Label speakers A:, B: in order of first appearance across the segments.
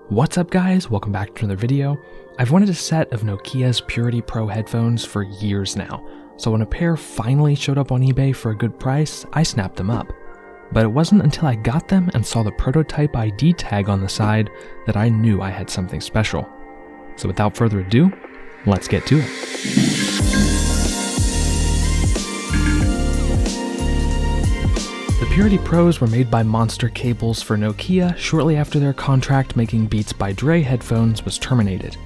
A: What's up guys, welcome back to another video. I've wanted a set of Nokia's Purity Pro headphones for years now, so when a pair finally showed up on eBay for a good price, I snapped them up. But it wasn't until I got them and saw the prototype ID tag on the side that I knew I had something special. So without further ado, let's get to it. The Purity Pros were made by Monster Cables for Nokia shortly after their contract making Beats by Dre headphones was terminated.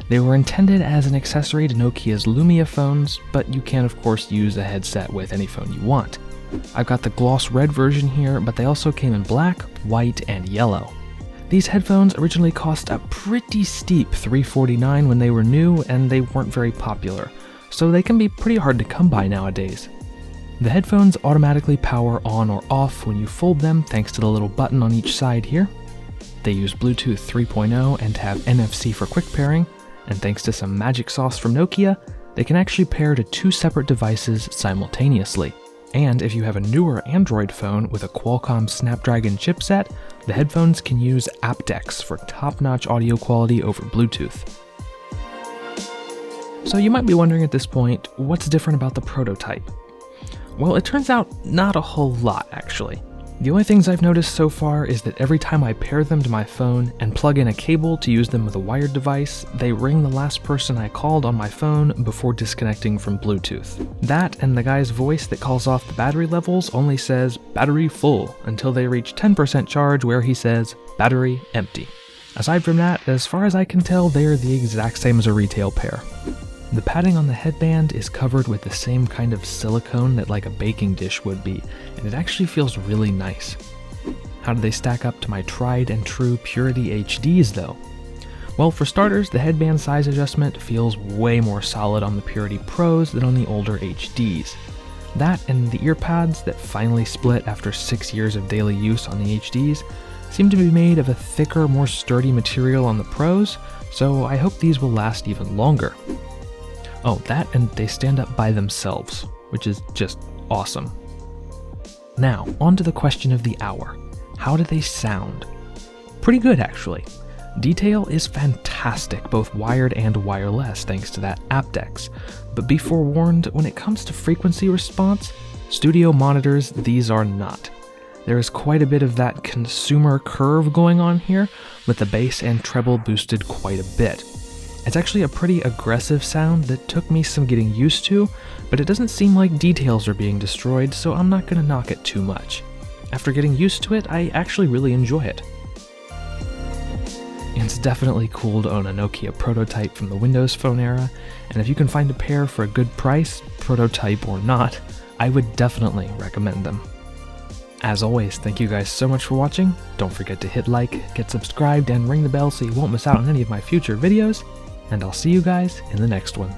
A: They were intended as an accessory to Nokia's Lumia phones, but you can of course use a headset with any phone you want. I've got the gloss red version here, but they also came in black, white, and yellow. These headphones originally cost a pretty steep $349 when they were new, and they weren't very popular, so they can be pretty hard to come by nowadays. The headphones automatically power on or off when you fold them thanks to the little button on each side here. They use Bluetooth 3.0 and have NFC for quick pairing, and thanks to some magic sauce from Nokia, they can actually pair to two separate devices simultaneously. And if you have a newer Android phone with a Qualcomm Snapdragon chipset, the headphones can use aptX for top-notch audio quality over Bluetooth. So you might be wondering at this point, what's different about the prototype? Well, it turns out not a whole lot, actually. The only things I've noticed so far is that every time I pair them to my phone and plug in a cable to use them with a wired device, they ring the last person I called on my phone before disconnecting from Bluetooth. That and the guy's voice that calls off the battery levels only says battery full until they reach 10% charge where he says battery empty. Aside from that, as far as I can tell, they are the exact same as a retail pair. The padding on the headband is covered with the same kind of silicone that like a baking dish would be, and it actually feels really nice. How do they stack up to my tried and true Purity HDs though? Well, for starters, the headband size adjustment feels way more solid on the Purity Pros than on the older HDs. That and the ear pads that finally split after 6 years of daily use on the HDs seem to be made of a thicker, more sturdy material on the Pros, so I hope these will last even longer. Oh, that and they stand up by themselves, which is just awesome. Now, on to the question of the hour. How do they sound? Pretty good, actually. Detail is fantastic, both wired and wireless, thanks to that aptX. But be forewarned, when it comes to frequency response, studio monitors, these are not. There is quite a bit of that consumer curve going on here, with the bass and treble boosted quite a bit. It's actually a pretty aggressive sound that took me some getting used to, but it doesn't seem like details are being destroyed, so I'm not going to knock it too much. After getting used to it, I actually really enjoy it. And it's definitely cool to own a Nokia prototype from the Windows Phone era, and if you can find a pair for a good price, prototype or not, I would definitely recommend them. As always, thank you guys so much for watching. Don't forget to hit like, get subscribed, and ring the bell so you won't miss out on any of my future videos. And I'll see you guys in the next one.